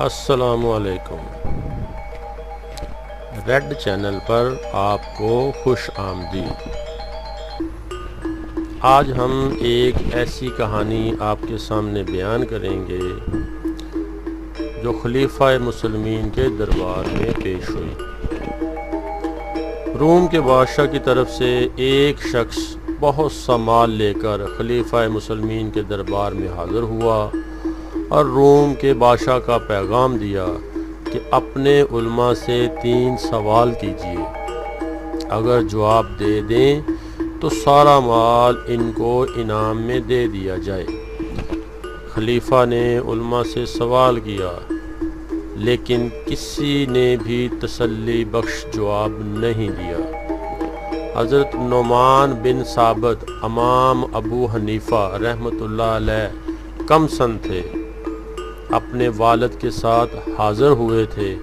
السلام علیکم، red channel پر آپ کو خوش آمدید۔ آج ہم ایک ایسی کہانی آپ کے سامنے بیان کریں گے جو خلیفہ مسلمین کے دربار میں پیش ہوئی۔ روم کے بادشاہ کی طرف سے ایک شخص بہت سا مال لے کر خلیفہ مسلمین کے دربار میں حاضر ہوا اور روم کے بادشاہ کا پیغام دیا کہ اپنے علماء سے 3 سوال کیجیے، اگر جواب دے دیں تو سارا مال ان کو انعام میں دے دیا جائے۔ خلیفہ نے علماء سے سوال کیا لیکن کسی نے بھی تسلی بخش جواب نہیں دیا۔ حضرت نعمان بن ثابت امام ابو حنیفہ رحمۃ اللہ علیہ کم سن تھے، اپنے والد کے ساتھ حاضر ہوئے تھے۔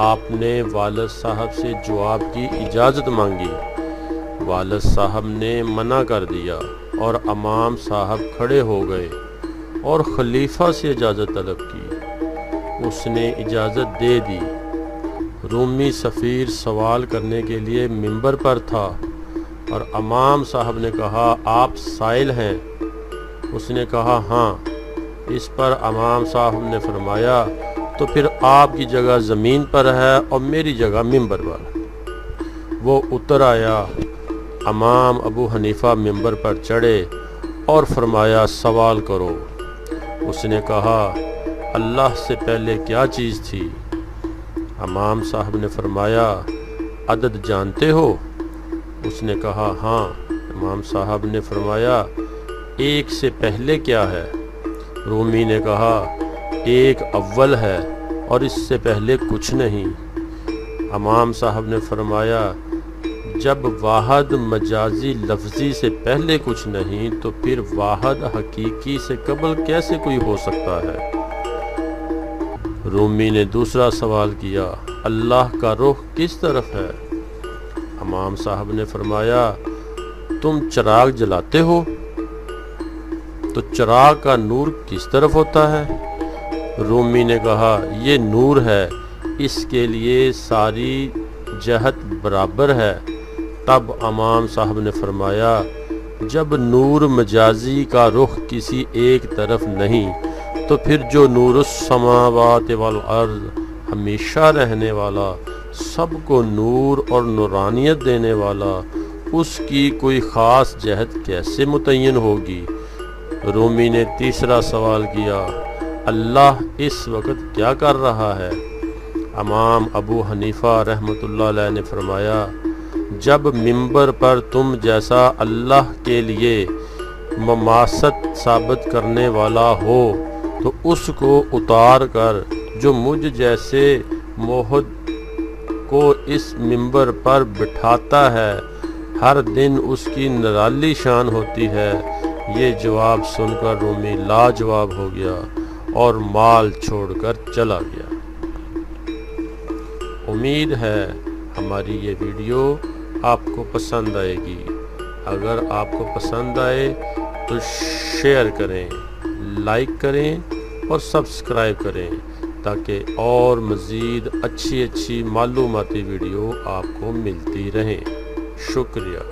آپ نے والد صاحب سے جواب کی اجازت مانگی، والد صاحب نے منع کر دیا اور امام صاحب کھڑے ہو گئے اور خلیفہ سے اجازت طلب کی۔ اس نے اجازت دے دی۔ رومی سفیر سوال کرنے کے لیے منبر پر تھا اور امام صاحب نے کہا، آپ سائل ہیں؟ اس نے کہا، ہاں۔ اس پر امام صاحب نے فرمایا، تو پھر آپ کی جگہ زمین پر ہے اور میری جگہ منبر پر۔ وہ اتر آیا۔ امام ابو حنیفہ منبر پر چڑھے اور فرمایا، سوال کرو۔ اس نے کہا، اللہ سے پہلے کیا چیز تھی؟ امام صاحب نے فرمایا، عدد جانتے ہو؟ اس نے کہا، ہاں۔ امام صاحب نے فرمایا، 1 سے پہلے کیا ہے؟ رومی نے کہا، 1 اول ہے اور اس سے پہلے کچھ نہیں۔ امام صاحب نے فرمایا، جب واحد مجازی لفظی سے پہلے کچھ نہیں تو پھر واحد حقیقی سے قبل کیسے کوئی ہو سکتا ہے؟ رومی نے دوسرا سوال کیا، اللہ کا رخ کس طرف ہے؟ امام صاحب نے فرمایا، تم چراغ جلاتے ہو تو چراغ کا نور کس طرف ہوتا ہے؟ رومی نے کہا، یہ نور ہے، اس کے لیے ساری جہت برابر ہے۔ تب امام صاحب نے فرمایا، جب نور مجازی کا رخ کسی ایک طرف نہیں تو پھر جو نور السماوات والارض ہمیشہ رہنے والا، سب کو نور اور نورانیت دینے والا، اس کی کوئی خاص جہت کیسے متعین ہوگی؟ رومی نے تیسرا سوال کیا، اللہ اس وقت کیا کر رہا ہے؟ امام ابو حنیفہ رحمۃ اللہ علیہ نے فرمایا، جب منبر پر تم جیسا اللہ کے لیے مماثلت ثابت کرنے والا ہو تو اس کو اتار کر جو مجھ جیسے موحد کو اس منبر پر بٹھاتا ہے، ہر دن اس کی نرالی شان ہوتی ہے۔ یہ جواب سن کر رومی لاجواب ہو گیا اور مال چھوڑ کر چلا گیا۔ امید ہے ہماری یہ ویڈیو آپ کو پسند آئے گی۔ اگر آپ کو پسند آئے تو شیئر کریں، لائک کریں اور سبسکرائب کریں تاکہ اور مزید اچھی معلوماتی ویڈیو آپ کو ملتی رہیں۔ شکریہ۔